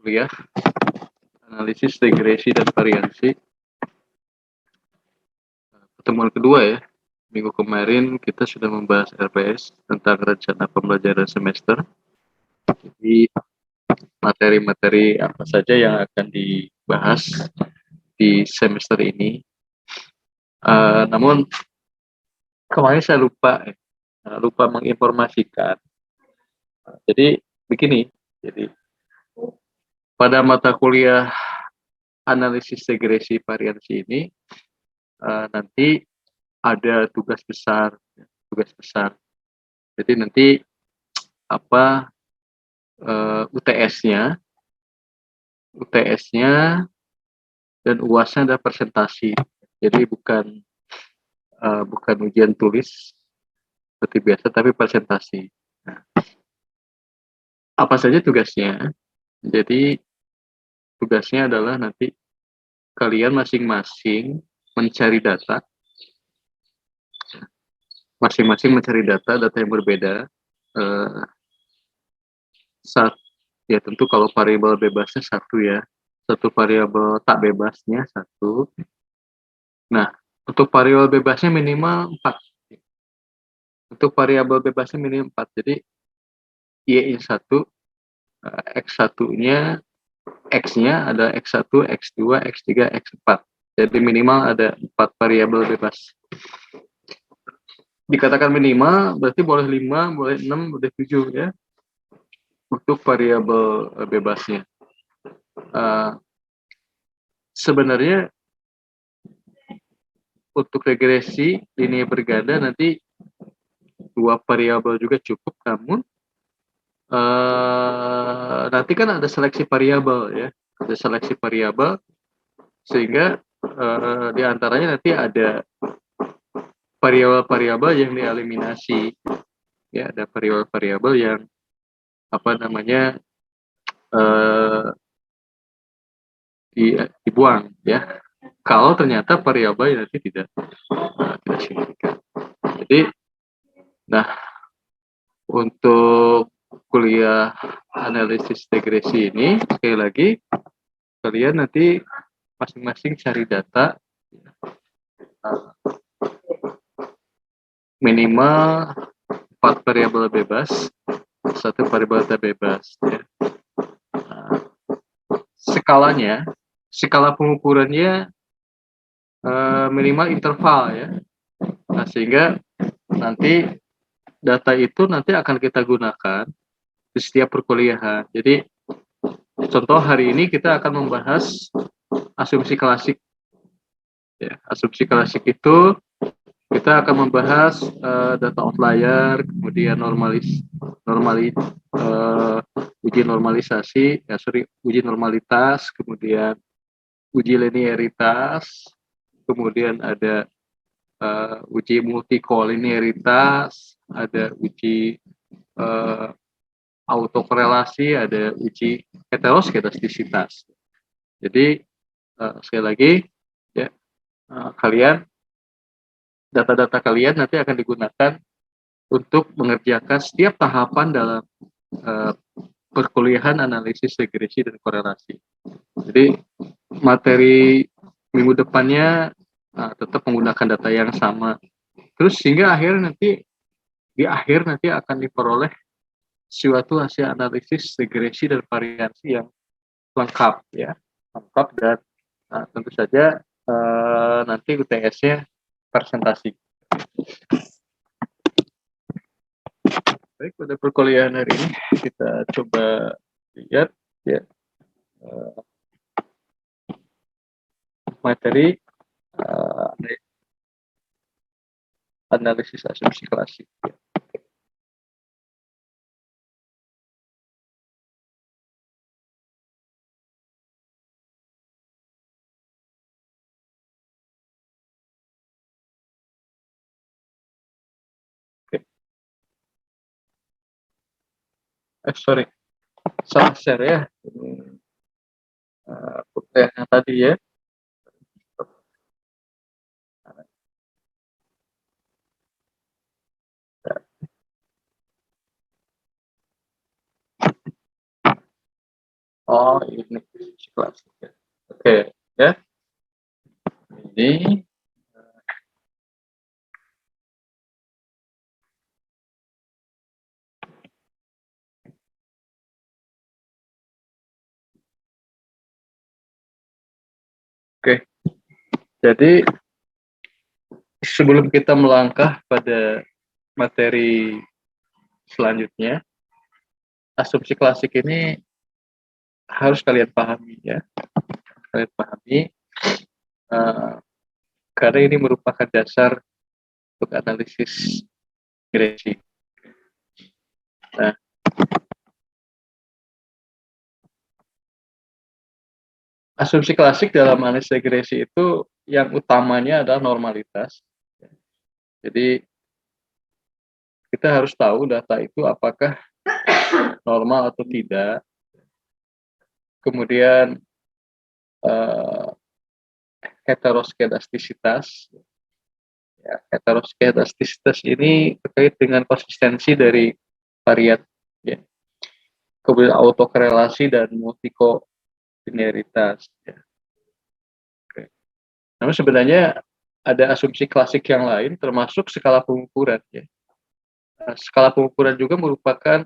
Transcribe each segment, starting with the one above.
kuliah analisis regresi dan variansi. Pertemuan kedua ya. Minggu kemarin kita sudah membahas RPS tentang rencana pembelajaran semester. Jadi materi-materi apa saja yang akan dibahas di semester ini. Namun kemarin saya lupa menginformasikan. Jadi begini, jadi pada mata kuliah analisis regresi variansi ini nanti ada tugas besar. Jadi nanti apa UTS-nya dan UAS-nya ada presentasi. Jadi bukan ujian tulis seperti biasa, tapi presentasi. Nah, apa saja tugasnya? Jadi tugasnya adalah nanti kalian masing-masing mencari data, data yang berbeda. Ya tentu kalau variabel bebasnya satu ya, satu variabel tak bebasnya satu. Nah, untuk variabel bebasnya minimal 4. Jadi Y-nya 1, X1-nya, X-nya ada X1, X2, X3, X4. Jadi minimal ada 4 variabel bebas. Dikatakan minimal berarti boleh 5, boleh 6, boleh 7 ya. Untuk variabel bebasnya. Sebenarnya untuk regresi linear berganda nanti 2 variabel juga cukup, namun nanti kan ada seleksi variabel ya, sehingga di antaranya nanti ada variabel-variabel yang dieliminasi ya, ada variabel-variabel yang dibuang ya, kalau ternyata variabel nanti tidak signifikan. Jadi untuk kuliah analisis regresi ini, sekali lagi kalian nanti masing-masing cari data minimal 4 variabel bebas, 1 variabel tak bebas ya. Skala pengukurannya minimal interval ya. Nah, sehingga nanti data itu nanti akan kita gunakan di setiap perkuliahan. Jadi contoh hari ini kita akan membahas asumsi klasik. Ya, asumsi klasik itu kita akan membahas data outlier, kemudian uji normalitas, kemudian uji linearitas, kemudian ada uji multikolinearitas, ada uji autokorelasi, ada uji heteroskedastisitas. Jadi sekali lagi ya, data-data kalian nanti akan digunakan untuk mengerjakan setiap tahapan dalam perkuliahan analisis regresi dan korelasi. Jadi materi minggu depannya tetap menggunakan data yang sama. Terus sehingga di akhir nanti akan diperoleh suatu hasil analisis regresi dan variansi yang lengkap ya, dan tentu saja nanti UTS-nya presentasi. Baik, pada perkuliahan hari ini kita coba lihat ya materi analisis asumsi klasik. Sorry, salah share ya. Yang tadi ya. Oh, ini klasik ya. Oke, ya. Ini oke. Jadi sebelum kita melangkah pada materi selanjutnya, asumsi klasik ini harus kalian pahami ya. Kalian pahami uh, karena ini merupakan dasar untuk analisis regresi. Nah, asumsi klasik dalam analisis regresi itu yang utamanya adalah normalitas. Jadi kita harus tahu data itu apakah normal atau tidak. Kemudian heteroskedastisitas. Ya, heteroskedastisitas ini terkait dengan konsistensi dari variat. Ya. Kemudian autokorelasi dan multikolinearitas. Ya. Oke. Namun sebenarnya ada asumsi klasik yang lain, termasuk skala pengukuran. Ya. Skala pengukuran juga merupakan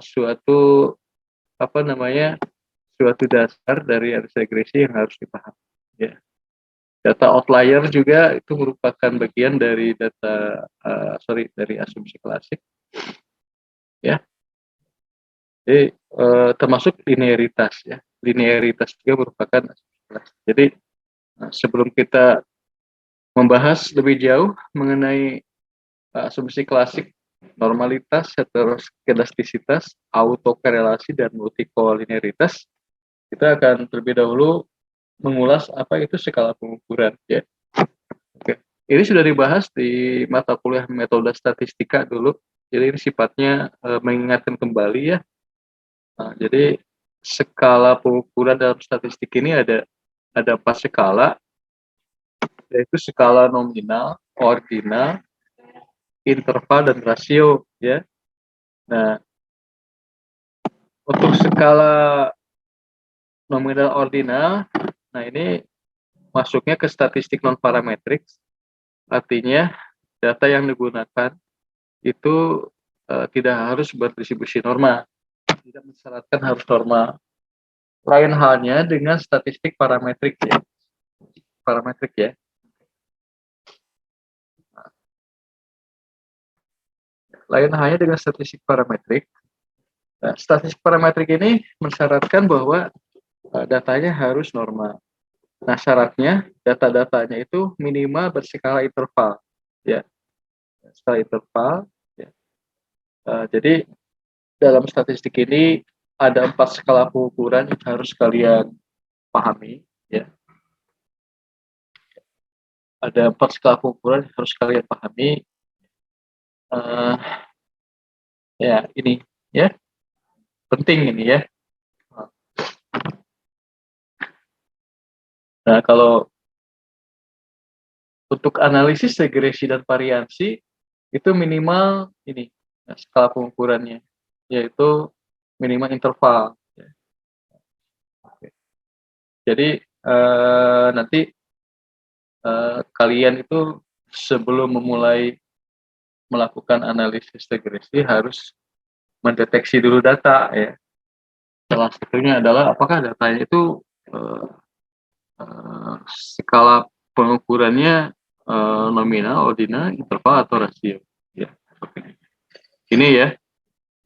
suatu suatu dasar dari analisis regresi yang harus dipahami. Ya. Data outlier juga itu merupakan bagian dari dari asumsi klasik. Ya. Jadi termasuk linearitas ya. Linearitas juga merupakan asumsi klasik. Jadi sebelum kita membahas lebih jauh mengenai asumsi klasik normalitas, heteroskedastisitas, autokorelasi dan multikolinearitas, kita akan terlebih dahulu mengulas apa itu skala pengukuran ya. Oke. Ini sudah dibahas di mata kuliah metode statistika dulu. Jadi ini sifatnya mengingatkan kembali ya. Nah, jadi skala pengukuran dalam statistik ini ada 4 skala, yaitu skala nominal, ordinal, interval dan rasio ya. Nah, untuk skala nominal ordinal, nah ini masuknya ke statistik non parametrik, artinya data yang digunakan itu tidak harus berdistribusi normal, tidak mensyaratkan harus normal. Lain halnya dengan statistik parametrik ya. Parametrik ya. Lain halnya dengan statistik parametrik. Nah, statistik parametrik ini mensyaratkan bahwa datanya harus normal. Nah, syaratnya data-datanya itu minimal berskala interval, ya, skala interval. Ya. Jadi dalam statistik ini ada 4 skala pengukuran yang harus kalian pahami, ya. Ada 4 skala pengukuran yang harus kalian pahami. Ya, ini, ya, penting ini ya. Nah, kalau untuk analisis regresi dan variansi itu minimal ini skala pengukurannya, yaitu minimal interval. Jadi nanti kalian itu sebelum memulai melakukan analisis regresi harus mendeteksi dulu data ya. Salah satunya adalah apakah datanya itu skala pengukurannya nominal, ordinal, interval atau rasio. Ya, ini ya,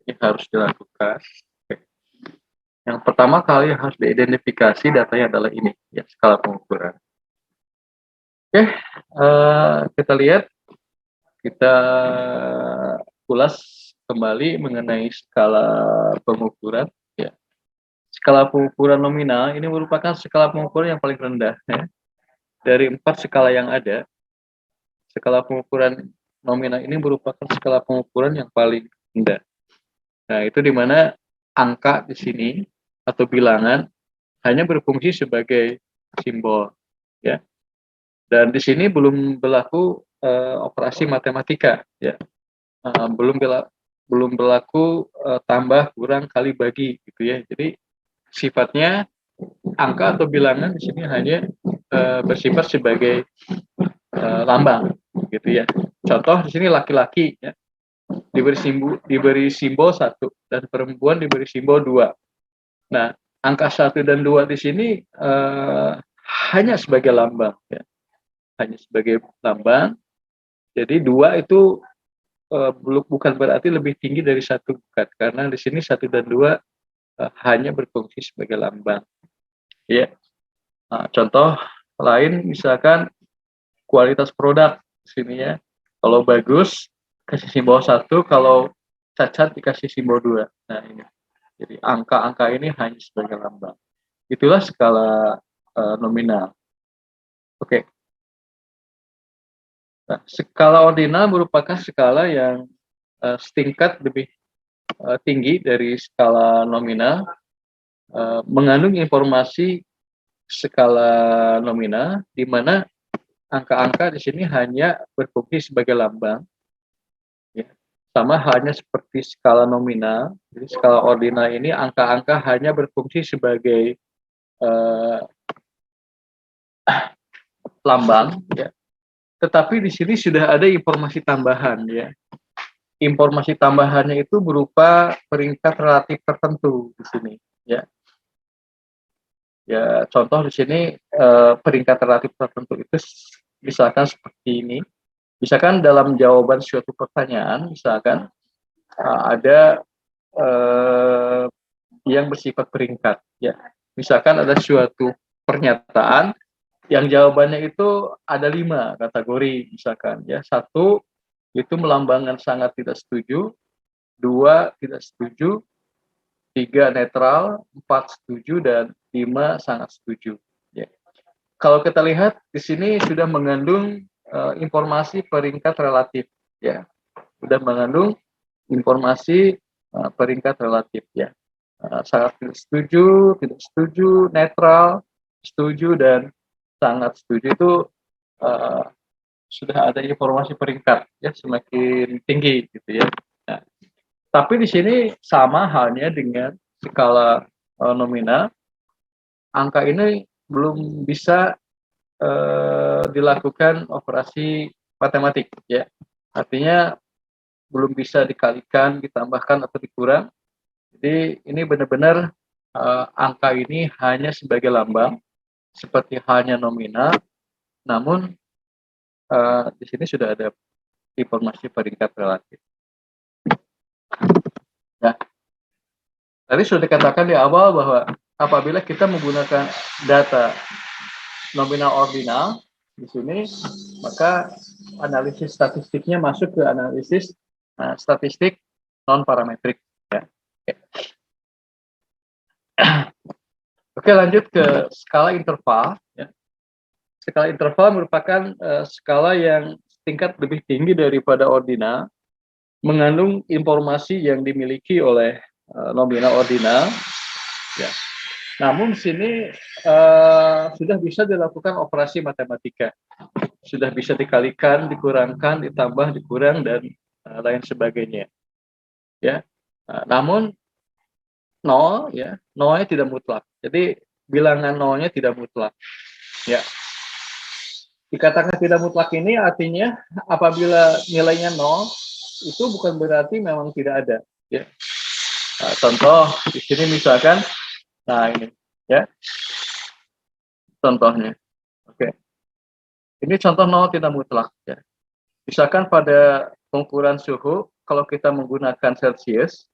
ini harus dilakukan. Yang pertama kali harus diidentifikasi datanya adalah ini, ya, skala pengukuran. Oke, kita lihat, kita ulas kembali mengenai skala pengukuran. Ya. Skala pengukuran nominal ini merupakan skala pengukuran yang paling rendah. Ya. Dari 4 skala yang ada, skala pengukuran nominal ini merupakan skala pengukuran yang paling rendah. Nah, itu di mana angka di sini atau bilangan hanya berfungsi sebagai simbol, ya. Dan di sini belum berlaku operasi matematika, ya. belum berlaku tambah, kurang, kali, bagi gitu ya. Jadi sifatnya angka atau bilangan di sini hanya bersifat sebagai lambang gitu ya. Contoh di sini laki-laki ya, diberi simbol 1 dan perempuan diberi simbol 2. Nah, angka 1 dan 2 di sini hanya sebagai lambang ya. Hanya sebagai lambang. Jadi 2 itu bukan berarti lebih tinggi dari 1, bukan. Karena di sini 1 dan 2 hanya berfungsi sebagai lambang. Ya. Nah, contoh lain misalkan kualitas produk di sini ya. Kalau bagus kasih simbol 1, kalau cacat dikasih simbol 2. Nah, ini. Jadi angka-angka ini hanya sebagai lambang. Itulah skala nominal. Oke. Nah, skala ordinal merupakan skala yang setingkat lebih tinggi dari skala nominal, mengandung informasi skala nominal, di mana angka-angka di sini hanya berfungsi sebagai lambang, ya. Sama halnya seperti skala nominal, jadi skala ordinal ini angka-angka hanya berfungsi sebagai lambang, ya. Tetapi di sini sudah ada informasi tambahan, ya. Informasi tambahannya itu berupa peringkat relatif tertentu di sini, ya. Ya, contoh di sini peringkat relatif tertentu itu misalkan seperti ini. Misalkan dalam jawaban suatu pertanyaan, misalkan ada yang bersifat peringkat, ya. Misalkan ada suatu pernyataan yang jawabannya itu ada 5 kategori, misalkan ya. 1 itu melambangkan sangat tidak setuju, 2 tidak setuju, 3 netral, 4 setuju, dan 5 sangat setuju. Ya. Kalau kita lihat di sini sudah mengandung informasi peringkat relatif, ya, sudah mengandung informasi peringkat relatif, ya. Sangat tidak setuju, netral, setuju, dan sangat setuju itu sudah ada informasi peringkat, ya, semakin tinggi gitu ya. Nah, tapi di sini sama halnya dengan skala nominal, angka ini belum bisa dilakukan operasi matematik, ya. Artinya belum bisa dikalikan, ditambahkan, atau dikurang. Jadi ini benar-benar angka ini hanya sebagai lambang, seperti halnya nominal, namun di sini sudah ada informasi peringkat relatif. Nah, tadi sudah dikatakan di awal bahwa apabila kita menggunakan data nominal ordinal di sini, maka analisis statistiknya masuk ke analisis statistik non parametrik. Ya. Oke, lanjut ke skala interval. Ya. Skala interval merupakan skala yang tingkat lebih tinggi daripada ordinal, mengandung informasi yang dimiliki oleh nominal ordinal. Ya. Namun di sini sudah bisa dilakukan operasi matematika, sudah bisa dikalikan, dikurangkan, ditambah, dikurang, dan lain sebagainya. Ya, namun nol, ya, nolnya tidak mutlak. Jadi bilangan nolnya tidak mutlak. Ya, dikatakan tidak mutlak ini artinya apabila nilainya nol itu bukan berarti memang tidak ada. Ya, contoh di sini misalkan. Nah, ini ya contohnya. Oke. Ini contoh nol tidak mutlak ya. Misalkan pada pengukuran suhu, kalau kita menggunakan Celsius,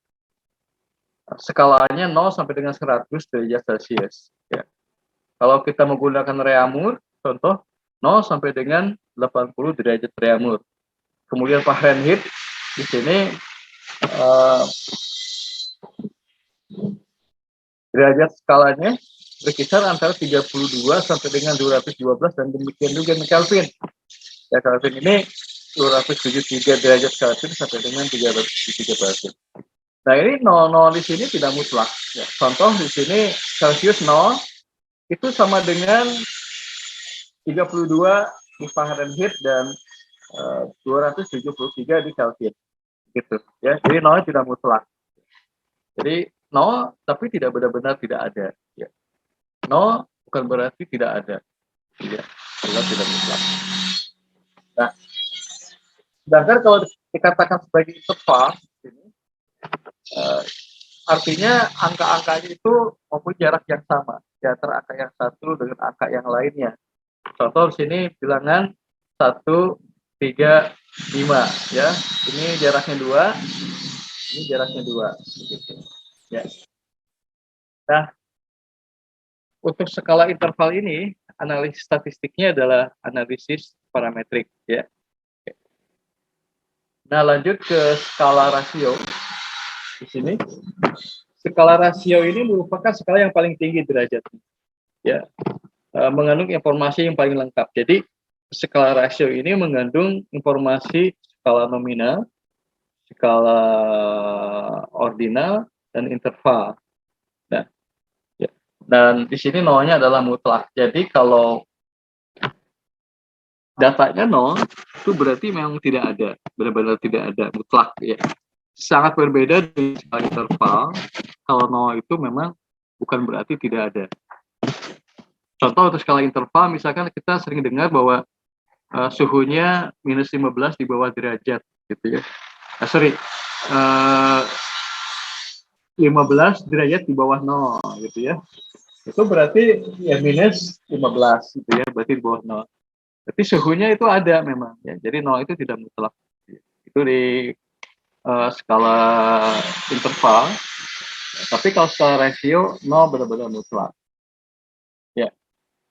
skalanya 0 sampai dengan 100 derajat Celsius ya. Kalau kita menggunakan Reaumur, contoh 0 sampai dengan 80 derajat Reaumur. Kemudian Fahrenheit di sini derajat skalanya berkisar antara 32 sampai dengan 212, dan demikian juga Kelvin. Ya, Kelvin ini 273 derajat Kelvin sampai dengan 303 Kelvin. Nah, ini 00 di sini tidak mutlak. Ya, contoh di sini Celsius 0 itu sama dengan 32 di Fahrenheit dan 273 di Kelvin. gitu ya. Jadi nol tidak mutlak. Jadi nol tapi tidak benar-benar tidak ada ya. Nol bukan berarti tidak ada ya, Allah tidak mutlak. Nah, sedangkan kalau dikatakan sebagai interval ini artinya angka-angkanya itu mempunyai jarak yang sama di antara angka yang satu dengan angka yang lainnya. Contoh di sini bilangan 1, 3, 5 ya. Ini jaraknya 2, ini jaraknya 2 gitu. Ya. Nah, untuk skala interval ini analisis statistiknya adalah analisis parametrik ya. Nah, lanjut ke skala rasio. Di sini skala rasio ini merupakan skala yang paling tinggi derajatnya. Ya. Mengandung informasi yang paling lengkap. Jadi skala rasio ini mengandung informasi skala nominal, skala ordinal, dan interval. Nah, ya. Dan di sini nolnya adalah mutlak. Jadi kalau datanya nol, itu berarti memang tidak ada, benar-benar tidak ada, mutlak ya. Sangat berbeda dengan skala interval. Kalau nol itu memang bukan berarti tidak ada. Contoh untuk skala interval, misalkan kita sering dengar bahwa suhunya minus 15 di bawah derajat gitu ya. 15 derajat di bawah 0 gitu ya. Itu berarti ya minus 15 gitu ya, berarti di bawah 0. Tapi suhunya itu ada memang ya. Jadi 0 itu tidak mutlak. Itu di skala interval. Tapi kalau skala rasio 0 benar-benar mutlak. Ya.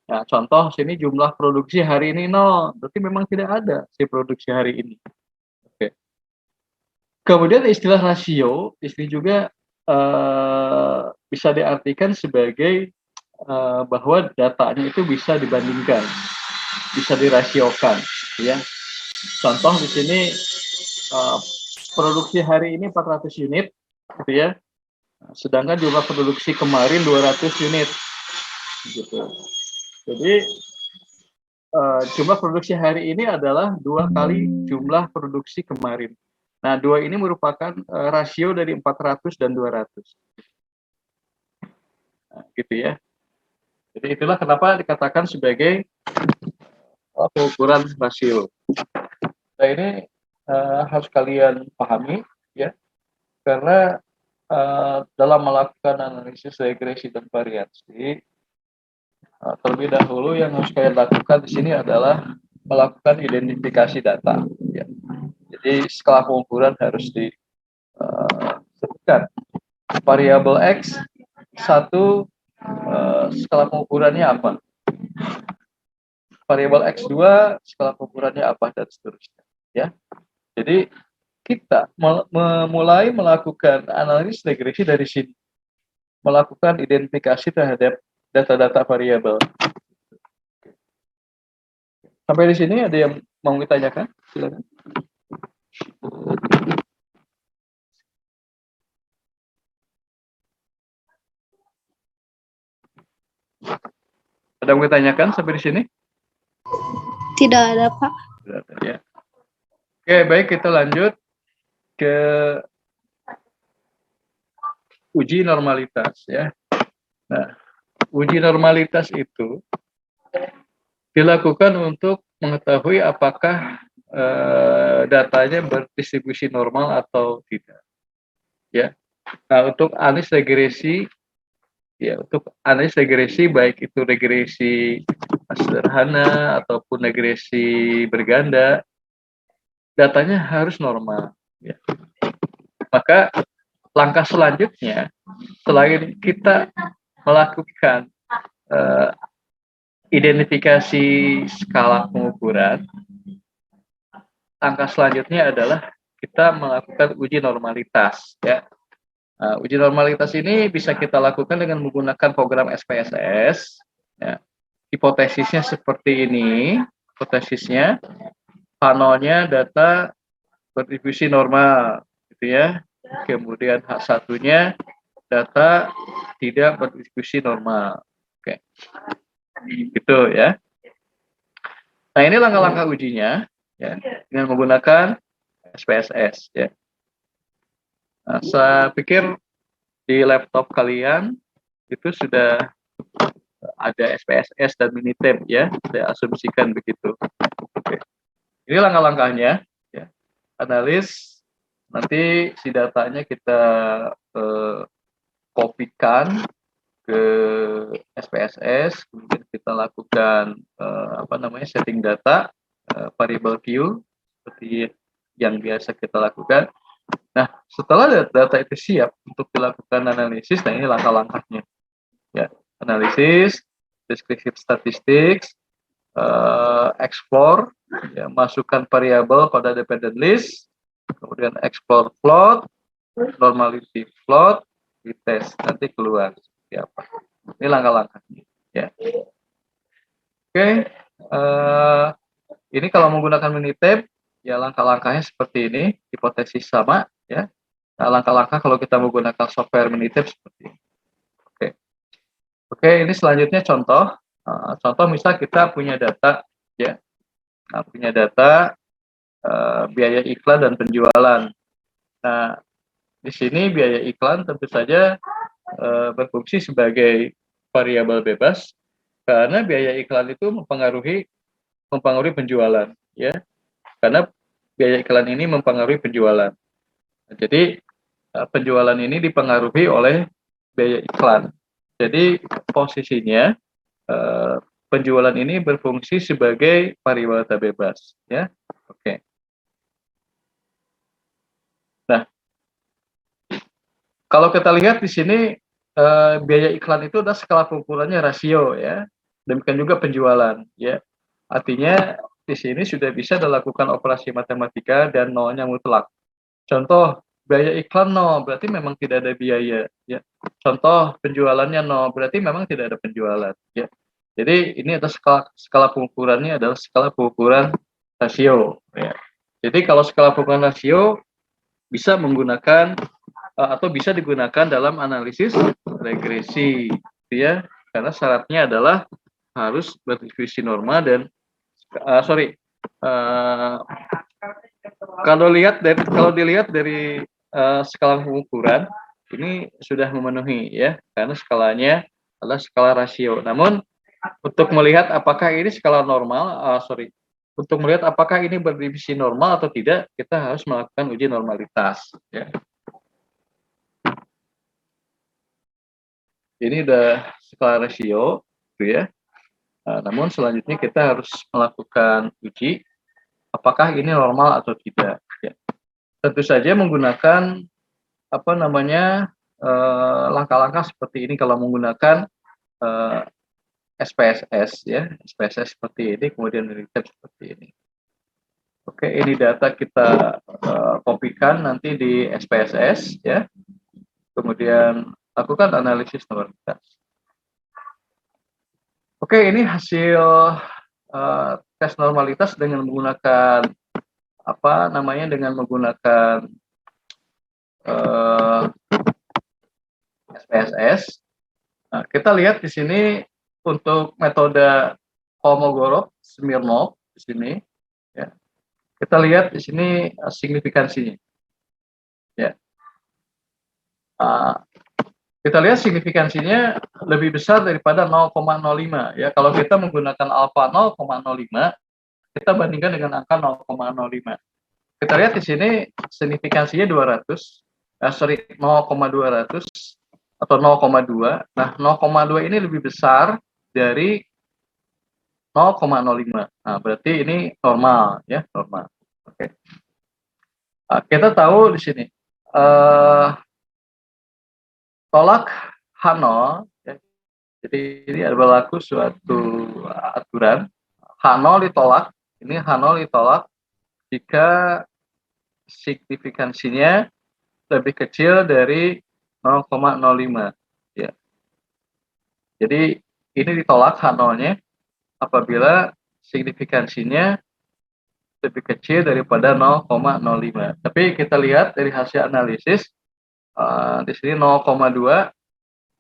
Nah, contoh sini jumlah produksi hari ini 0, berarti memang tidak ada si produksi hari ini. Oke. Kemudian istilah rasio di sini juga bisa diartikan sebagai bahwa datanya itu bisa dibandingkan, bisa dirasiokan, ya. Contoh di sini produksi hari ini 400 unit, gitu ya. Sedangkan jumlah produksi kemarin 200 unit, gitu. Jadi jumlah produksi hari ini adalah 2 kali jumlah produksi kemarin. Nah, 2 ini merupakan rasio dari 400 dan 200. Nah, gitu ya. Jadi itulah kenapa dikatakan sebagai pengukuran rasio. Nah, ini harus kalian pahami ya, karena dalam melakukan analisis regresi dan variasi, terlebih dahulu yang harus kalian lakukan di sini adalah melakukan identifikasi data. Ya. Jadi skala pengukuran harus disebutkan. Variabel X satu skala pengukurannya apa? Variabel X2 skala pengukurannya apa dan seterusnya. Ya, jadi kita mulai melakukan analisis regresi dari sini, melakukan identifikasi terhadap data-data variabel. Sampai di sini ada yang mau ditanyakan? Silakan. Ada yang mau ditanyakan sampai di sini? Tidak ada, Pak. Tidak ada, ya. Oke, baik, kita lanjut ke uji normalitas ya. Nah, uji normalitas itu dilakukan untuk mengetahui apakah datanya berdistribusi normal atau tidak. Ya. Nah, untuk analisis regresi, ya, untuk analisis regresi baik itu regresi sederhana ataupun regresi berganda, datanya harus normal. Ya. Maka langkah selanjutnya, selain kita melakukan identifikasi skala pengukuran, langkah selanjutnya adalah kita melakukan uji normalitas. Ya. Nah, uji normalitas ini bisa kita lakukan dengan menggunakan program SPSS. Ya. Hipotesisnya seperti ini. Hipotesisnya, panolnya data berdistribusi normal, gitu ya. Kemudian H1-nya data tidak berdistribusi normal. Oke, gitu ya. Nah, ini langkah-langkah ujinya, ya, dengan menggunakan SPSS. Ya. Nah, saya pikir di laptop kalian itu sudah ada SPSS dan Minitab ya, saya asumsikan begitu. Oke. Ini langkah-langkahnya, ya. Analis, nanti si datanya kita kopikan ke SPSS, kemudian kita lakukan setting data, variable view seperti yang biasa kita lakukan. Nah, setelah data itu siap untuk dilakukan analisis, nah ini langkah-langkahnya. Ya, analisis, descriptive statistics, explore, ya, masukkan variabel pada dependent list, kemudian explore plot, normality plot, dites, nanti keluar seperti apa. Ini langkah-langkahnya. Ya. Oke, ini kalau menggunakan Minitab, ya langkah-langkahnya seperti ini, hipotesis sama, ya. Nah, langkah-langkah kalau kita menggunakan software Minitab seperti ini. Oke, ini selanjutnya contoh. Contoh misal kita punya data, ya. Nah, punya data biaya iklan dan penjualan. Nah, di sini biaya iklan tentu saja berfungsi sebagai variabel bebas karena biaya iklan itu mempengaruhi penjualan, ya. Karena biaya iklan ini mempengaruhi penjualan. Nah, jadi penjualan ini dipengaruhi oleh biaya iklan. Jadi posisinya penjualan ini berfungsi sebagai variabel data bebas, ya. Oke. Nah, kalau kita lihat di sini biaya iklan itu adalah skala pengukurannya rasio, ya. Demikian juga penjualan, ya. Artinya di sini sudah bisa dilakukan operasi matematika dan nolnya mutlak. Contoh biaya iklan nol berarti memang tidak ada biaya, ya. Contoh penjualannya nol berarti memang tidak ada penjualan, ya. Jadi ini adalah skala pengukurannya adalah skala pengukuran rasio, ya. Jadi kalau skala pengukuran rasio bisa menggunakan atau bisa digunakan dalam analisis regresi, ya. Karena syaratnya adalah harus berdistribusi norma dan kalau dilihat dari skala pengukuran ini sudah memenuhi, ya, karena skalanya adalah skala rasio. Namun untuk melihat apakah ini skala normal, untuk melihat apakah ini berdivisi normal atau tidak, kita harus melakukan uji normalitas, ya. Ini udah skala rasio, gitu ya. Namun selanjutnya kita harus melakukan uji apakah ini normal atau tidak, ya. Tentu saja menggunakan langkah-langkah seperti ini kalau menggunakan SPSS, ya, SPSS seperti ini, kemudian Minitab seperti ini. Oke, ini data kita kopikan nanti di SPSS, ya, kemudian lakukan analisis normalitas. Oke, ini hasil tes normalitas dengan menggunakan dengan menggunakan SPSS. Nah, kita lihat di sini untuk metode Kolmogorov-Smirnov di sini, ya. Kita lihat di sini signifikansinya, ya. Kita lihat signifikansinya lebih besar daripada 0,05, ya. Kalau kita menggunakan alfa 0,05, kita bandingkan dengan angka 0,05. Kita lihat di sini signifikansinya 0,200 atau 0,2. Nah, 0,2 ini lebih besar dari 0,05. Nah, berarti ini normal, ya, normal. Oke. Nah, kita tahu di sini tolak H0, ya. Jadi ini berlaku suatu aturan H0 ditolak. Ini H0 ditolak jika signifikansinya lebih kecil dari 0,05, ya. Jadi ini ditolak H0-nya apabila signifikansinya lebih kecil daripada 0,05. Tapi kita lihat dari hasil analisis di sini 0,2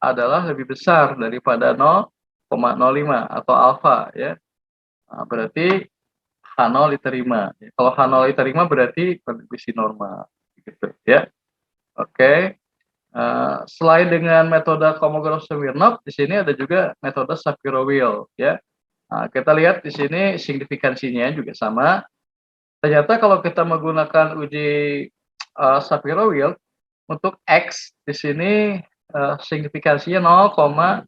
adalah lebih besar daripada 0,05 atau alfa, ya. Nah, berarti H0 diterima. Kalau H0 diterima berarti kondisi normal, gitu, ya. Oke. Selain dengan metode Kolmogorov-Smirnov, di sini ada juga metode Shapiro-Wilk ya. Nah, kita lihat di sini signifikansinya juga sama. Ternyata kalau kita menggunakan uji Shapiro-Wilk untuk X di sini signifikansinya 0,045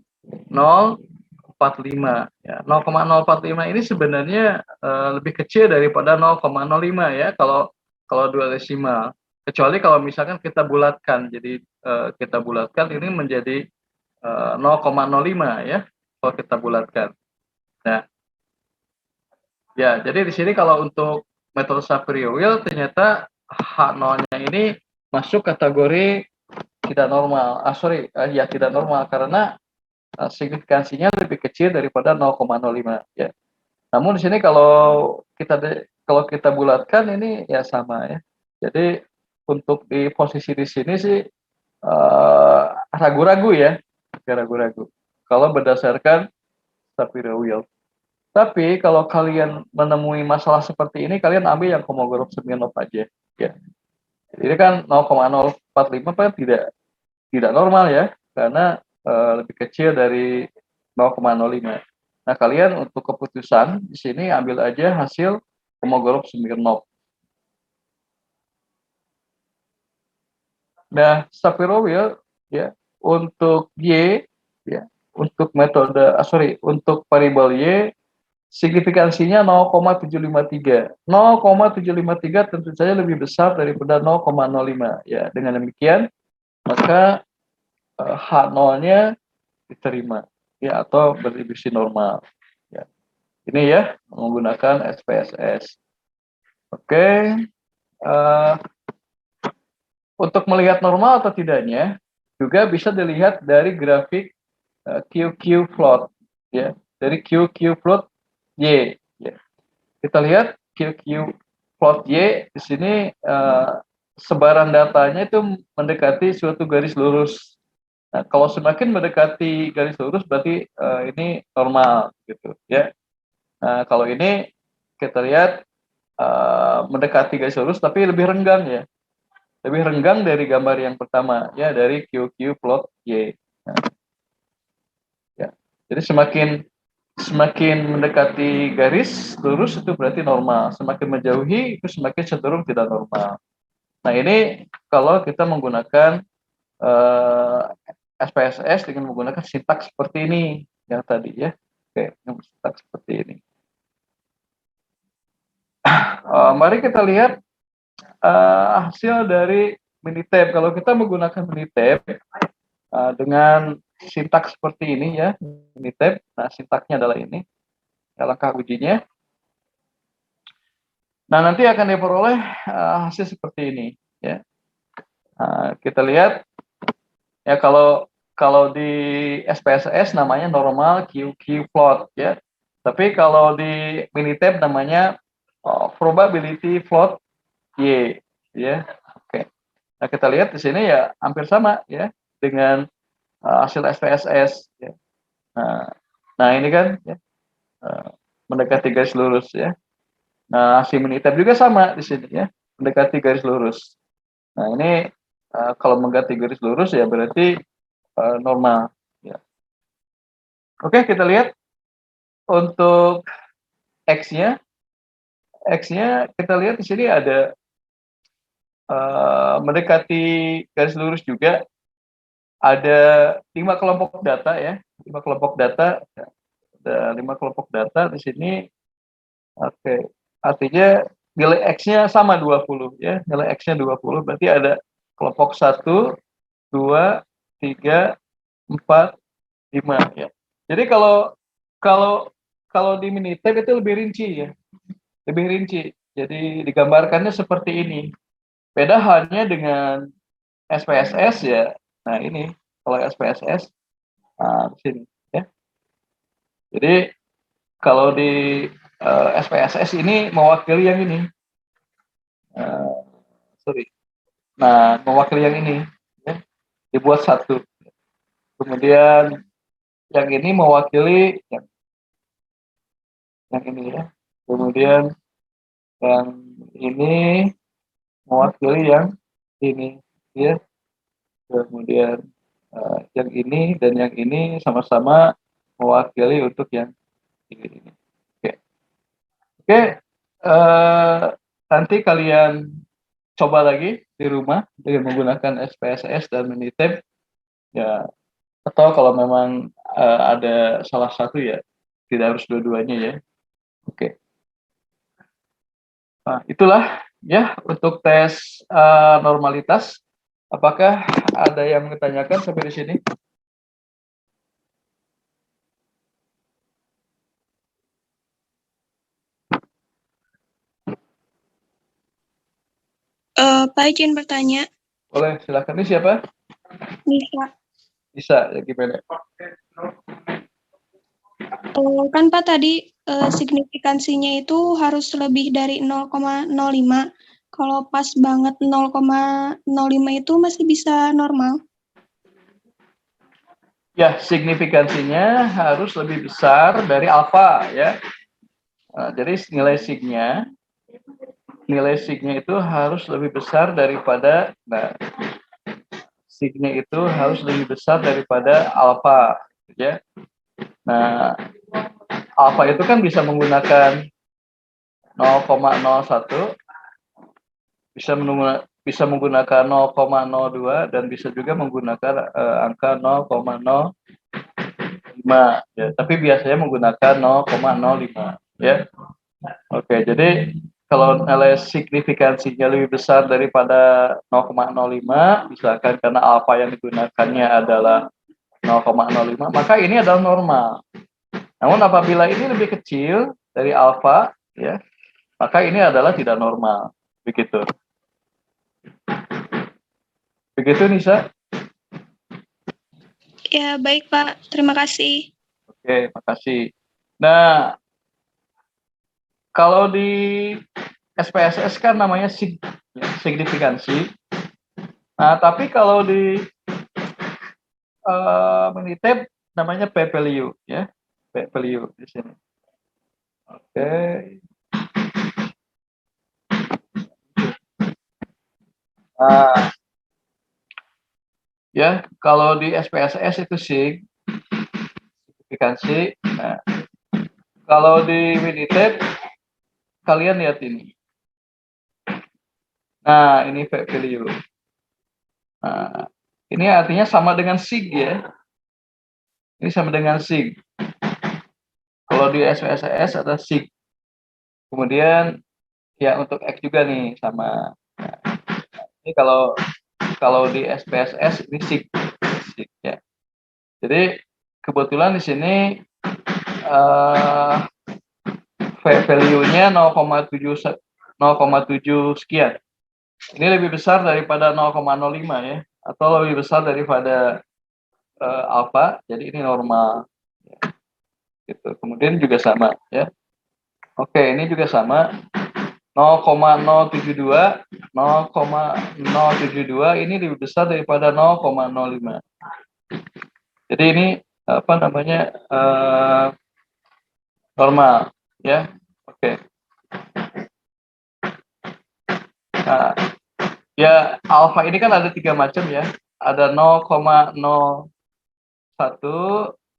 ya. 0,045 ini sebenarnya lebih kecil daripada 0,05 ya kalau dua desimal. Kecuali kalau misalkan kita bulatkan. Jadi kita bulatkan ini menjadi 0,05 ya kalau kita bulatkan. Nah, ya jadi di sini kalau untuk metode Shapiro-Wilk ternyata H0-nya ini masuk kategori tidak normal. Ya tidak normal karena signifikansinya lebih kecil daripada 0,05 ya. Namun di sini kalau kita bulatkan ini ya sama ya. Jadi untuk di posisi di sini sih ragu-ragu ya, ragu-ragu. Kalau berdasarkan Shapiro-Wilk. Tapi kalau kalian menemui masalah seperti ini, kalian ambil yang Kolmogorov-Smirnov aja ya. Ini kan 0,045 kan tidak normal ya, karena lebih kecil dari 0,05. Nah, kalian untuk keputusan di sini ambil aja hasil Kolmogorov-Smirnov. Nah, Shapiro-Wilk ya untuk Y ya, untuk untuk variabel Y signifikansinya 0,753. 0,753 tentu saja lebih besar daripada 0,05 ya. Dengan demikian maka H0-nya diterima ya atau berdistribusi normal ya. Ini ya menggunakan SPSS. Oke. Untuk melihat normal atau tidaknya juga bisa dilihat dari grafik QQ plot ya, dari QQ plot Y ya. Kita lihat QQ plot Y di sini sebaran datanya itu mendekati suatu garis lurus. Nah, kalau semakin mendekati garis lurus berarti ini normal gitu ya. Nah, kalau ini kita lihat mendekati garis lurus tapi lebih renggang ya. Lebih renggang dari gambar yang pertama ya, dari QQ plot Y. Nah, ya. Jadi semakin mendekati garis lurus itu berarti normal. Semakin menjauhi itu semakin cenderung tidak normal. Nah, ini kalau kita menggunakan SPSS dengan menggunakan sintaks seperti ini yang tadi ya. Oke, sintaks seperti ini. Mari kita lihat hasil dari Minitab. Kalau kita menggunakan Minitab dengan sintaks seperti ini ya, Minitab. Nah, sintaksnya adalah ini. Langkah ujinya. Nah, nanti akan diperoleh hasil seperti ini ya. Kita lihat ya, kalau di SPSS namanya normal QQ plot ya. Tapi kalau di Minitab namanya probability plot Y ya. Oke. Nah, kita lihat di sini ya hampir sama ya dengan hasil SPSS ya. Nah, ini kan ya, mendekati garis lurus ya. Nah, hasil Minitab juga sama di sini ya, mendekati garis lurus. Nah, ini kalau mendekati garis lurus ya berarti normal ya. Oke, kita lihat untuk X-nya kita lihat di sini ada mendekati garis lurus juga, ada 5 kelompok data ya, 5 kelompok data, ada 5 kelompok data di sini. Oke, artinya nilai X-nya sama 20 ya, nilai X-nya 20 berarti ada kelompok 1, 2, 3, 4, 5 ya. Jadi kalau kalau di Minitab itu lebih rinci ya, lebih rinci. Jadi digambarkannya seperti ini. Beda halnya dengan SPSS ya. Nah, ini kalau SPSS di sini ya. Jadi kalau di SPSS ini mewakili yang ini. Nah, mewakili yang ini ya. Dibuat satu. Kemudian yang ini mewakili yang ini ya. Kemudian yang ini mewakili yang ini ya. kemudian yang ini dan yang ini sama-sama mewakili untuk yang ini. Oke, nanti kalian coba lagi di rumah dengan menggunakan SPSS dan Minitab ya, atau kalau memang ada salah satu ya, tidak harus dua-duanya ya. Oke. Nah, itulah ya untuk tes normalitas. Apakah ada yang menanyakan sampai di sini? Pak izin bertanya. Boleh, silakan. Ini siapa? Bisa. Bisa, ya gimana? Kan Pak tadi signifikansinya itu harus lebih dari 0,05. Kalau pas banget 0,05 itu masih bisa normal. Ya, signifikansinya harus lebih besar dari alfa ya. Nah, jadi nilai signya itu harus lebih besar daripada signya itu harus lebih besar daripada alfa ya. Nah, alfa itu kan bisa menggunakan 0,01, bisa menggunakan 0,02 dan bisa juga menggunakan angka 0,05 ya, tapi biasanya menggunakan 0,05 ya. Oke, jadi kalau nilai signifikansinya lebih besar daripada 0,05, misalkan karena alfa yang digunakannya adalah 0,05, maka ini adalah normal. Namun apabila ini lebih kecil dari alfa, ya, maka ini adalah tidak normal. Begitu. Begitu, Nisa? Ya, baik Pak. Terima kasih. Oke, makasih. Nah, kalau di SPSS kan namanya signifikansi. Nah, tapi kalau di Minitab namanya p-value ya, p-value di sini. Oke. Nah, ya kalau di SPSS itu signifikansi. Nah, kalau di Minitab kalian lihat ini. Nah, ini p-value. Nah, ini artinya sama dengan sig ya. Ini sama dengan sig. Kalau di SPSS ada sig. Kemudian ya untuk X juga nih sama. Nah, ini kalau di SPSS ini sig ya. Jadi kebetulan di sini value-nya 0,7 sekian. Ini lebih besar daripada 0,05 ya, atau lebih besar daripada alfa. Jadi ini normal. Ya. Gitu. Kemudian juga sama ya. Oke, ini juga sama. 0,072 ini lebih besar daripada 0,05. Jadi ini apa namanya normal ya. Oke. Nah, ya alfa ini kan ada 3 macam ya. Ada 0,01,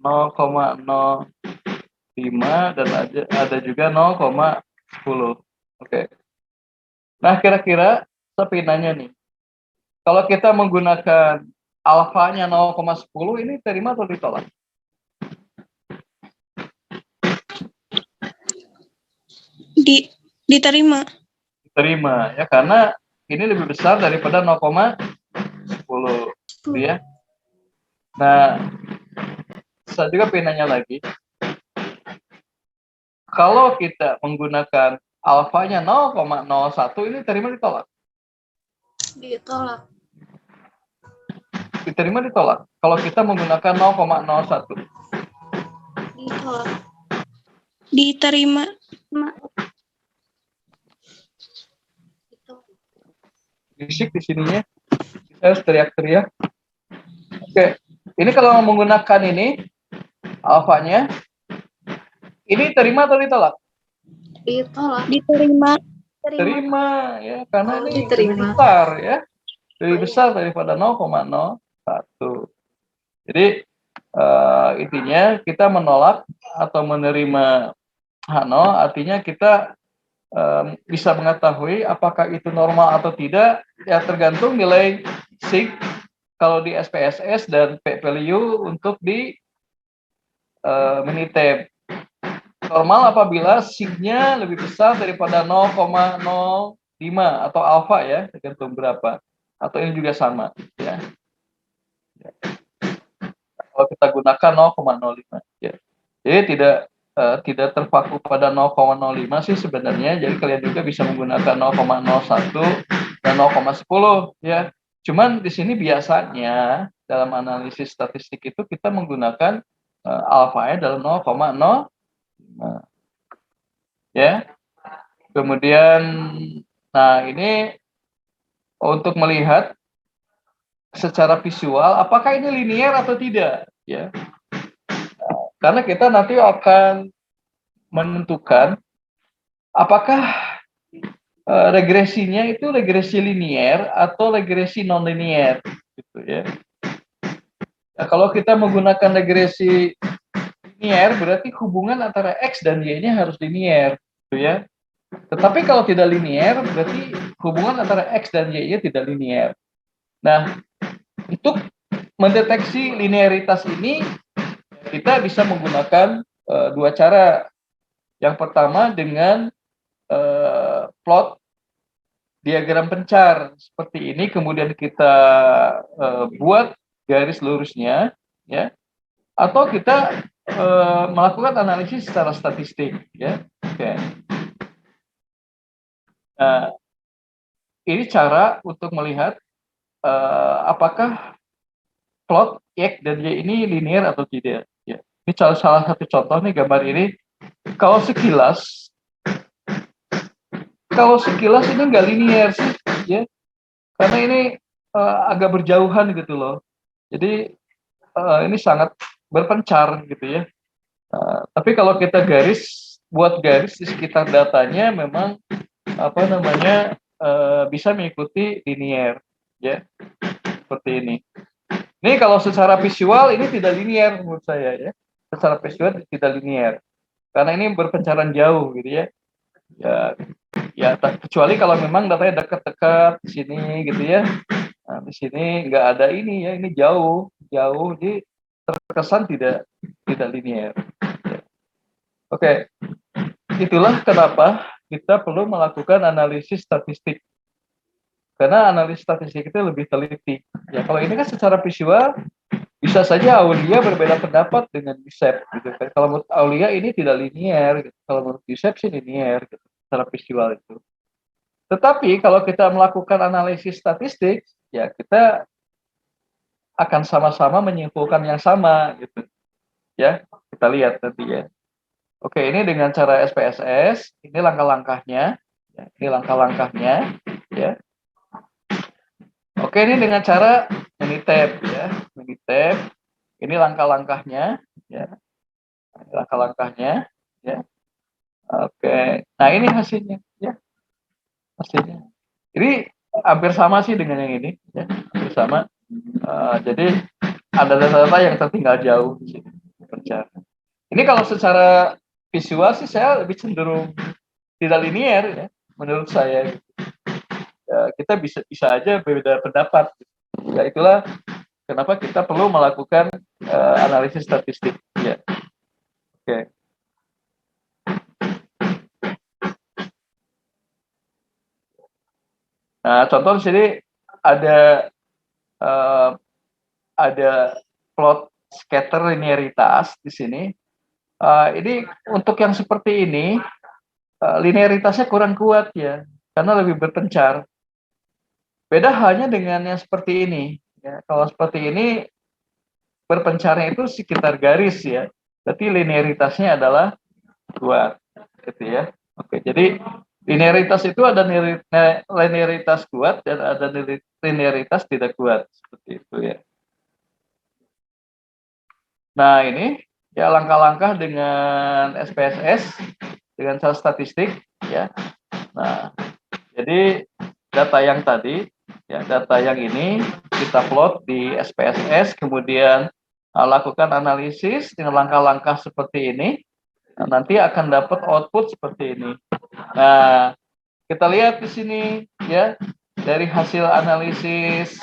0,05 dan ada juga 0,10. Oke. Nah, kira-kira saya nanya nih. Kalau kita menggunakan alfanya 0,10 ini terima atau ditolak? Diterima. Diterima ya, karena ini lebih besar daripada 0,10 ya. Nah, saya juga pengen nanya lagi. Kalau kita menggunakan alfanya 0,01 ini terima ditolak? Ditolak. Diterima ditolak. Kalau kita menggunakan 0,01. Ditolak. Diterima. Bisik di sininya. Kita harus teriak-teriak. Oke. Ini kalau menggunakan ini alfanya, ini terima atau ditolak? Ditolak. Diterima. Terima ya, karena ini diterima. lebih besar ya. lebih besar daripada 0,01. Jadi intinya kita menolak atau menerima H0 artinya kita bisa mengetahui apakah itu normal atau tidak, ya tergantung nilai sig kalau di SPSS dan P value untuk di Minitab. Normal apabila signya lebih besar daripada 0,05 atau alfa ya, tergantung berapa. Atau ini juga sama ya. Kalau kita gunakan 0,05 ya. Jadi tidak terpaku pada 0,05 sih sebenarnya. Jadi kalian juga bisa menggunakan 0,01 dan 0,10 ya. Cuman di sini biasanya dalam analisis statistik itu kita menggunakan alfanya dalam 0,05 ya. Kemudian nah ini untuk melihat secara visual apakah ini linear atau tidak ya. Karena kita nanti akan menentukan apakah regresinya itu regresi linear atau regresi non-linear gitu ya. Nah, kalau kita menggunakan regresi linear berarti hubungan antara X dan Y-nya harus linear gitu ya. Tetapi kalau tidak linear berarti hubungan antara X dan Y-nya tidak linear. Nah, untuk mendeteksi linearitas ini kita bisa menggunakan dua cara. Yang pertama dengan plot diagram pencar seperti ini, kemudian kita buat garis lurusnya, ya, atau kita melakukan analisis secara statistik, ya. Oke. Nah, ini cara untuk melihat apakah plot X dan Y ini linear atau tidak. Ya. Ini salah satu contoh nih gambar ini. Kalau sekilas ini nggak linear sih, ya, karena ini agak berjauhan gitu loh. Jadi ini sangat berpencar gitu ya. Tapi kalau kita buat garis di sekitar datanya, memang bisa mengikuti linear, ya, seperti ini. Ini kalau secara visual ini tidak linear menurut saya ya. Secara visual tidak linear. Karena ini berpencaran jauh gitu ya. Ya kecuali kalau memang datanya dekat-dekat di sini gitu ya. Nah, di sini nggak ada ini ya, ini jauh, jadi terkesan tidak linear. Oke. Itulah kenapa kita perlu melakukan analisis statistik. Karena analisis statistik itu lebih teliti. Ya, kalau ini kan secara visual bisa saja Aulia berbeda pendapat dengan Yusef gitu kan. Kalau menurut Aulia ini tidak linear, gitu. Kalau menurut Yusef sih linear gitu, secara visual itu. Tetapi kalau kita melakukan analisis statistik, ya kita akan sama-sama menyimpulkan yang sama gitu. Ya, kita lihat nanti ya. Oke, ini dengan cara SPSS, ini langkah-langkahnya. Ya, ini langkah-langkahnya, ya. Oke, ini dengan cara Minitab ya, Minitab. Ini langkah-langkahnya, ya. Ini langkah-langkahnya, ya. Oke, nah ini hasilnya, ya. Hasilnya. Ini hampir sama sih dengan yang ini, ya. Hampir sama. Jadi ada data-data yang tertinggal jauh di sini. Ini kalau secara visual sih saya lebih cenderung tidak linear ya, menurut saya. Ya, kita bisa aja berbeda pendapat. Ya itulah kenapa kita perlu melakukan analisis statistik. Ya. Oke. Nah, contoh di sini ada plot scatter linearitas di sini. Ini untuk yang seperti ini linearitasnya kurang kuat ya, karena lebih berpencar. Beda halnya dengan yang seperti ini. Ya, kalau seperti ini berpencarnya itu sekitar garis ya, berarti linearitasnya adalah kuat, gitu ya. Oke, jadi linearitas itu ada linearitas kuat dan ada linearitas tidak kuat, seperti itu ya. Nah ini ya langkah-langkah dengan SPSS dengan cara statistik ya. Nah jadi data yang tadi Ya, data yang ini kita plot di SPSS, kemudian lakukan analisis dengan langkah-langkah seperti ini. Nah, nanti akan dapat output seperti ini. Nah, kita lihat di sini ya, dari hasil analisis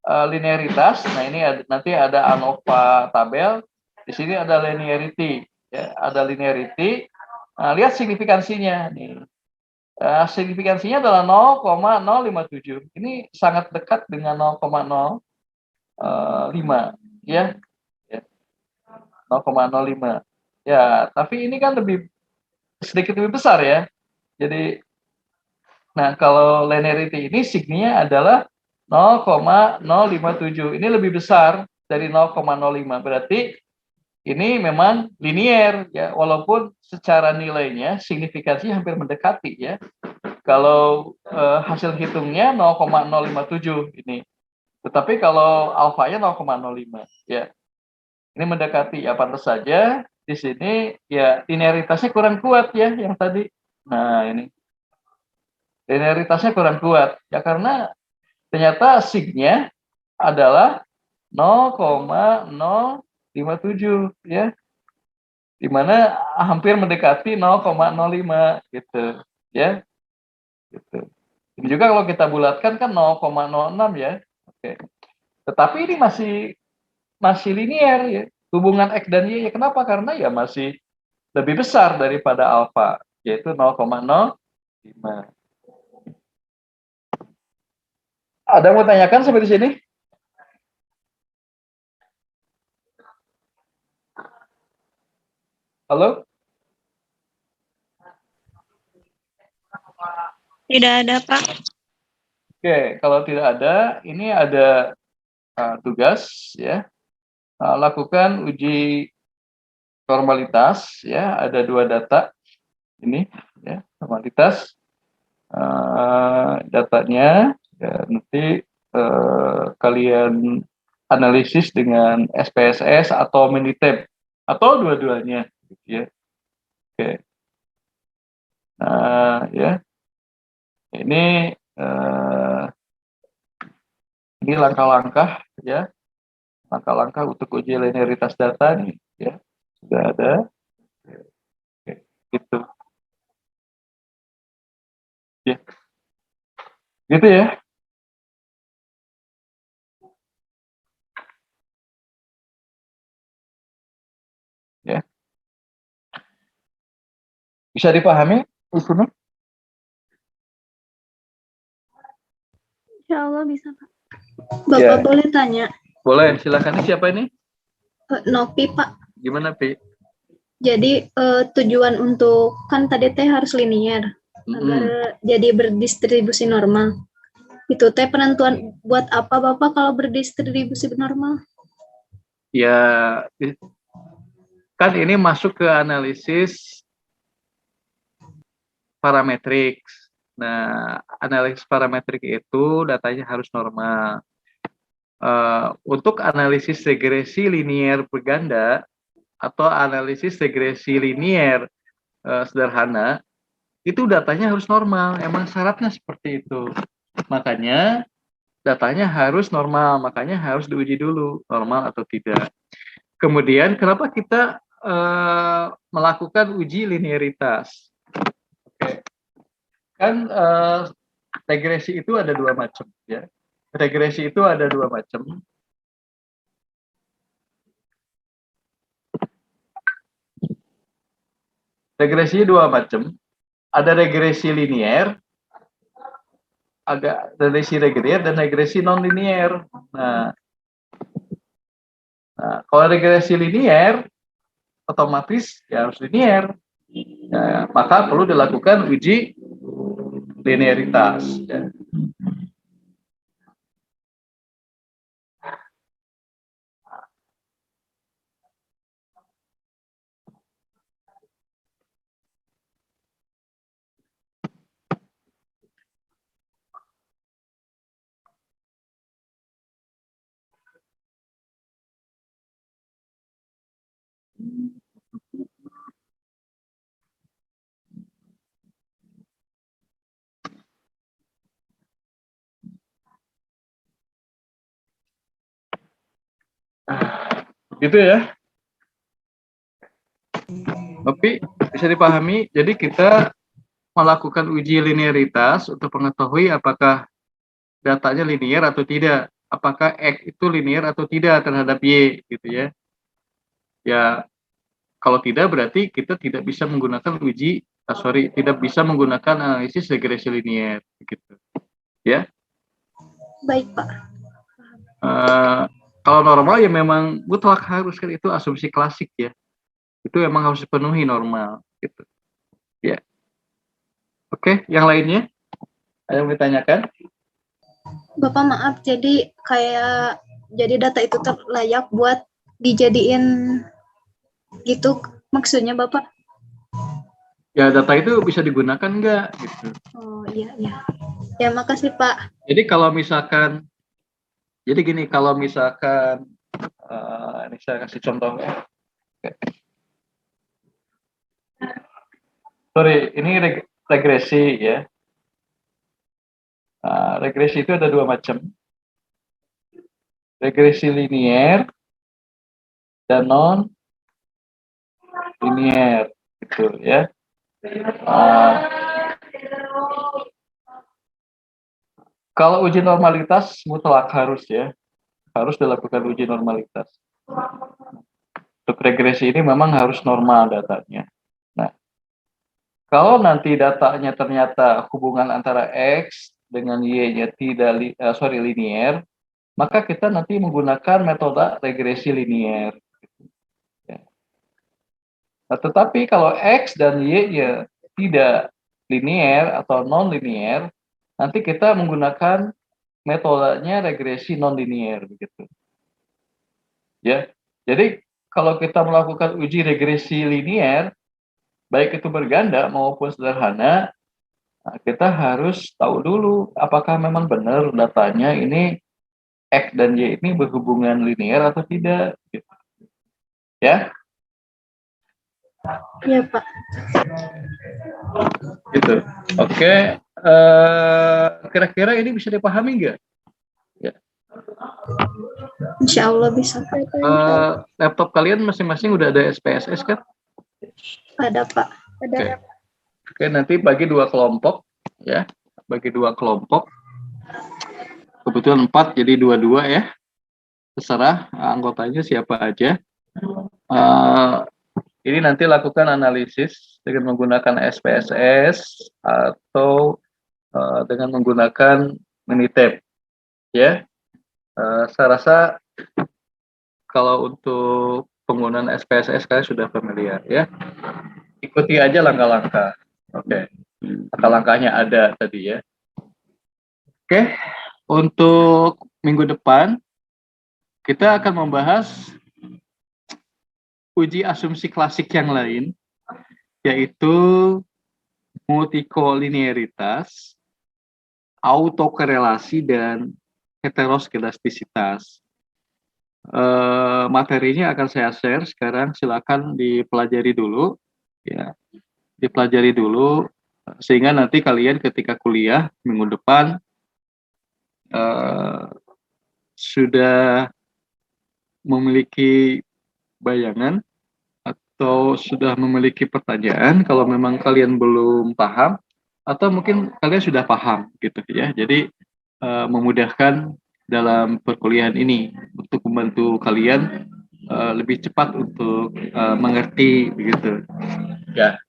linearitas. Nah, ini nanti ada ANOVA tabel. Di sini ada linearity, ya, ada linearity. Nah, lihat signifikansinya nih. Signifikansinya adalah 0,057. Ini sangat dekat dengan 0,05 ya. Ya, 0,05. Ya, tapi ini kan sedikit lebih besar ya. Jadi nah, kalau linearity ini signinya adalah 0,057. Ini lebih besar dari 0,05. Berarti ini memang linear ya, walaupun secara nilainya signifikansinya hampir mendekati ya. Kalau hasil hitungnya 0,057 ini. Tetapi kalau alfanya 0,05 ya. Ini mendekati ya, pantas saja di sini ya linearitasnya kurang kuat ya yang tadi. Nah, ini linearitasnya kurang kuat ya karena ternyata signya adalah 0,057 ya, di mana hampir mendekati 0,05 gitu ya. Gitu. Ini juga kalau kita bulatkan kan 0,06 ya. Oke. Tetapi ini masih linear ya. Hubungan X dan Y, ya kenapa? Karena ya masih lebih besar daripada alfa, yaitu 0,05. Ada yang mau tanyakan sampai di sini? Halo? Tidak ada, Pak. Oke, kalau tidak ada, ini ada tugas ya. Lakukan uji normalitas ya, ada 2 data ini ya, normalitas. Datanya ya, nanti kalian analisis dengan SPSS atau Minitab atau dua-duanya gitu ya. Oke. Nah, ya. Eh, ini langkah-langkah ya. Langkah-langkah untuk uji linearitas data nih ya. Sudah ada. Oke, gitu. Ya. Gitu ya. Ya. Bisa dipahami isinya? Insya Allah bisa, Pak. Ya. Bapak boleh tanya? Boleh, silakan. Ini siapa ini? Nopi, Pak. Gimana, Pi? Jadi tujuan untuk, kan tadi teh harus linear, agar jadi berdistribusi normal. Itu teh penentuan buat apa Bapak kalau berdistribusi normal? Ya, kan ini masuk ke analisis parametrik. Nah, analisis parametrik itu datanya harus normal. Untuk analisis regresi linear berganda atau analisis regresi linear sederhana, itu datanya harus normal. Emang syaratnya seperti itu. Makanya datanya harus normal, makanya harus diuji dulu normal atau tidak. Kemudian kenapa kita melakukan uji linearitas? Oke. Kan regresi itu ada 2 macam ya. Regresi itu ada 2 macam. Regresi 2 macam. Ada regresi linear, ada regresi reguler dan regresi non linear. Nah, kalau regresi linear otomatis ya harus linear. Ya, maka perlu dilakukan uji linearitas. Ya. Gitu ya. Tapi bisa dipahami, jadi kita melakukan uji linearitas untuk mengetahui apakah datanya linear atau tidak, apakah X itu linear atau tidak terhadap Y gitu ya. Ya, kalau tidak berarti kita tidak bisa menggunakan tidak bisa menggunakan analisis regresi linear gitu. Ya. Baik, Pak. Kalau normal ya memang mutlak harus, kan itu asumsi klasik ya. Itu memang harus dipenuhi normal gitu. Ya. Oke, yang lainnya? Ada yang ditanyakan? Bapak maaf, jadi data itu layak buat dijadiin gitu maksudnya Bapak? Ya, data itu bisa digunakan nggak gitu. Oh iya iya. Ya makasih Pak. Jadi kalau misalkan, jadi gini, kalau misalkan ini saya kasih contohnya. Sorry, ini regresi ya. Regresi itu ada dua macam. Regresi linear dan non linear gitu ya. Kalau uji normalitas mutlak harus ya, harus dilakukan uji normalitas. Untuk regresi ini memang harus normal datanya. Nah, kalau nanti datanya ternyata hubungan antara X dengan Y-nya tidak linear, maka kita nanti menggunakan metode regresi linear. Ya. Nah, tetapi kalau X dan Y-nya tidak linear atau non-linear, nanti kita menggunakan metodenya regresi non-linear begitu. Ya. Jadi kalau kita melakukan uji regresi linear, baik itu berganda maupun sederhana, kita harus tahu dulu apakah memang benar datanya ini X dan Y ini berhubungan linear atau tidak. Gitu. Ya. Iya Pak. Gitu. Oke. Kira-kira ini bisa dipahami nggak? Ya. Insya Allah bisa. Laptop kalian masing-masing udah ada SPSS kan? Ada Pak. Ada. Oke, nanti bagi dua kelompok ya. Bagi dua kelompok. Kebetulan 4 jadi 2-2 ya. Terserah anggotanya siapa aja. Ini nanti lakukan analisis dengan menggunakan SPSS atau dengan menggunakan Minitab. Ya. Saya rasa kalau untuk penggunaan SPSS kalian sudah familiar ya. Ikuti aja langkah-langkah. Oke. Langkah-langkahnya ada tadi ya. Oke. Untuk minggu depan kita akan membahas uji asumsi klasik yang lain, yaitu multikolinearitas, autokorelasi, dan heteroskedastisitas. Materinya akan saya share sekarang, silakan dipelajari dulu, ya, dipelajari dulu, sehingga nanti kalian ketika kuliah minggu depan sudah memiliki bayangan atau sudah memiliki pertanyaan kalau memang kalian belum paham, atau mungkin kalian sudah paham gitu ya. Jadi memudahkan dalam perkuliahan ini untuk membantu kalian lebih cepat untuk mengerti begitu ya.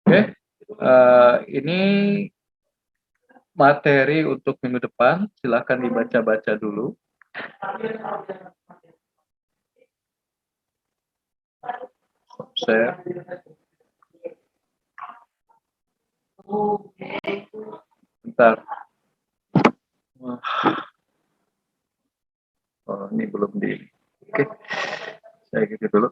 Oke. Ini materi untuk minggu depan, silakan dibaca-baca dulu. Saya bentar. Oh, ini belum di. Oke. Saya gitu dulu.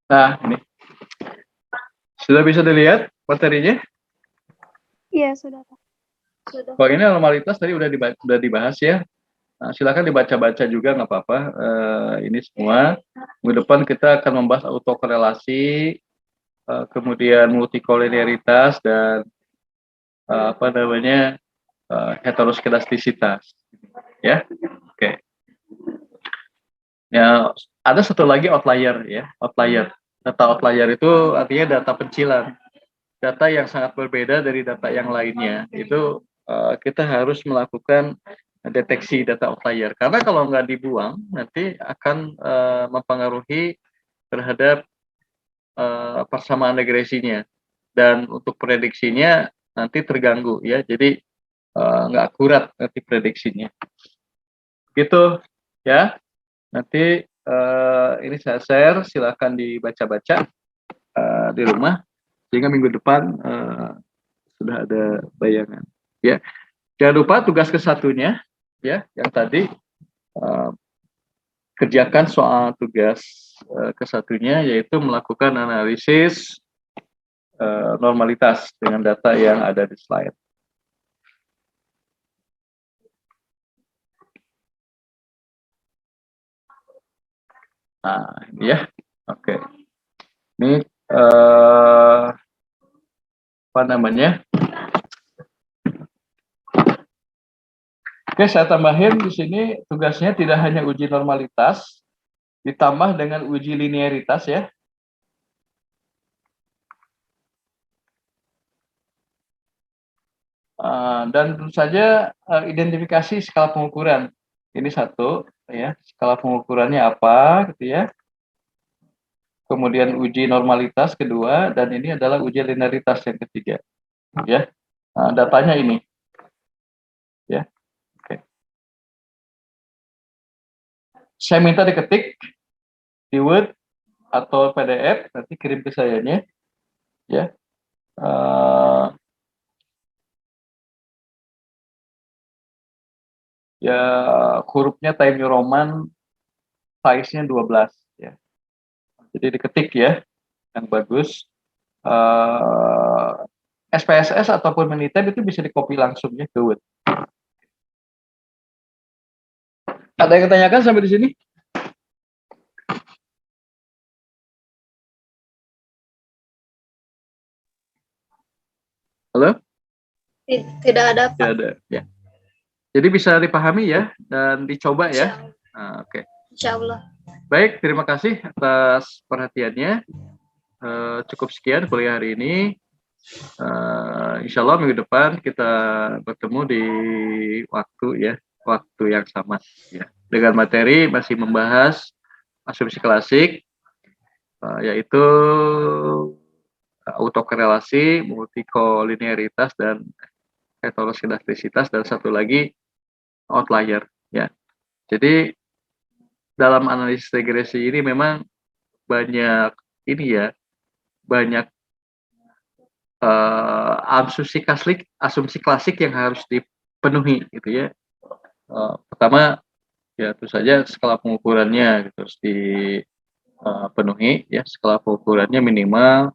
Nah, ini. Sudah bisa dilihat materinya? Iya, sudah, Pak. Sudah. Kalau ini normalitas tadi udah dibahas ya. Nah, silakan dibaca-baca juga nggak apa-apa. Ini semua. Minggu depan kita akan membahas autokorelasi, kemudian multikolinearitas dan heteroskedastisitas. Ya, oke. Ya, ada satu lagi outlier ya, outlier. Data outlier itu artinya data pencilan, data yang sangat berbeda dari data yang lainnya. Itu kita harus melakukan deteksi data outlier. Karena kalau nggak dibuang, nanti akan mempengaruhi terhadap persamaan regresinya. Dan untuk prediksinya nanti terganggu ya. Jadi nggak akurat nanti prediksinya. Gitu ya. Nanti ini saya share, silakan dibaca-baca di rumah sehingga minggu depan sudah ada bayangan. Ya, jangan lupa tugas kesatunya ya, yang tadi kerjakan soal tugas kesatunya yaitu melakukan analisis normalitas dengan data yang ada di slide. Nah, ini ya, oke. Ini apa namanya? Oke, saya tambahin di sini tugasnya tidak hanya uji normalitas, ditambah dengan uji linearitas ya. Dan tentu saja identifikasi skala pengukuran. Ini satu, ya, skala pengukurannya apa, gitu ya. Kemudian uji normalitas kedua, dan ini adalah uji linearitas yang ketiga, ya. Datanya ini, ya. Oke. Saya minta diketik di Word atau PDF, nanti kirim ke sayanya, ya. Ya hurufnya Times New Roman, size-nya 12 ya. Jadi diketik ya, yang bagus. SPSS ataupun Minitab itu bisa di-copy langsung ya ke Word. Ada yang tanyakan sampai di sini? Halo? Tidak ada, Pak. Tidak ada, ya. Jadi bisa dipahami ya dan dicoba ya. Oke. Insya Allah. Baik, terima kasih atas perhatiannya. Cukup sekian kuliah hari ini. Insya Allah minggu depan kita bertemu di waktu yang sama ya. Dengan materi masih membahas asumsi klasik, yaitu autokorelasi, multikolinearitas dan heteroskedastisitas, dan satu lagi outlier ya. Jadi dalam analisis regresi ini memang banyak asumsi klasik yang harus dipenuhi gitu ya. Pertama ya tentu saja skala pengukurannya gitu, harus dipenuhi ya, skala pengukurannya minimal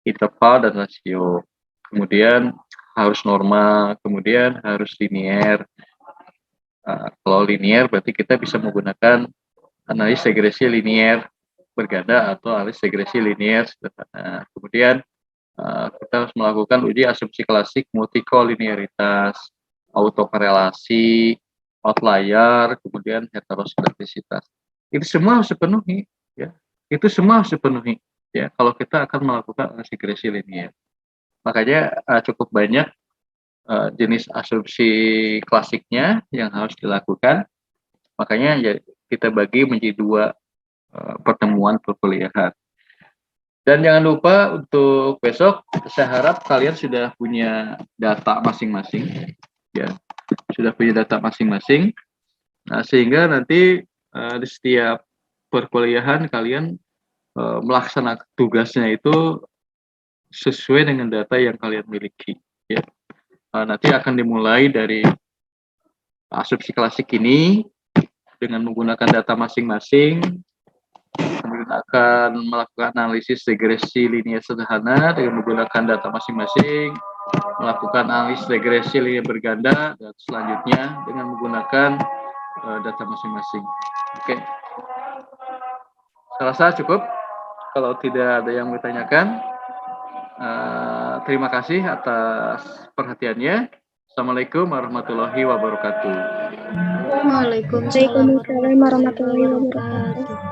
interval dan rasio. Kemudian harus normal, kemudian harus linier. Kalau linier berarti kita bisa menggunakan analisis regresi linier berganda atau analisis regresi linier sederhana. Kemudian kita harus melakukan uji asumsi klasik multikolinearitas, autokorelasi, outlier, kemudian heteroskedastisitas. Itu semua harus dipenuhi ya. Itu semua harus dipenuhi ya kalau kita akan melakukan analisis regresi linier. Makanya cukup banyak jenis asumsi klasiknya yang harus dilakukan. Makanya ya kita bagi menjadi 2 pertemuan perkuliahan. Dan jangan lupa untuk besok, saya harap kalian sudah punya data masing-masing, ya, sudah punya data masing-masing. Nah, sehingga nanti di setiap perkuliahan kalian melaksanakan tugasnya itu sesuai dengan data yang kalian miliki. Ya. Nanti akan dimulai dari asumsi klasik ini dengan menggunakan data masing-masing. akan melakukan analisis regresi linear sederhana dengan menggunakan data masing-masing, melakukan analisis regresi linear berganda, dan selanjutnya dengan menggunakan data masing-masing. Oke. Saya rasa cukup. Kalau tidak ada yang ditanyakan, terima kasih atas perhatiannya. Assalamualaikum warahmatullahi wabarakatuh. Waalaikumsalam Waalaikumsalam warahmatullahi wabarakatuh.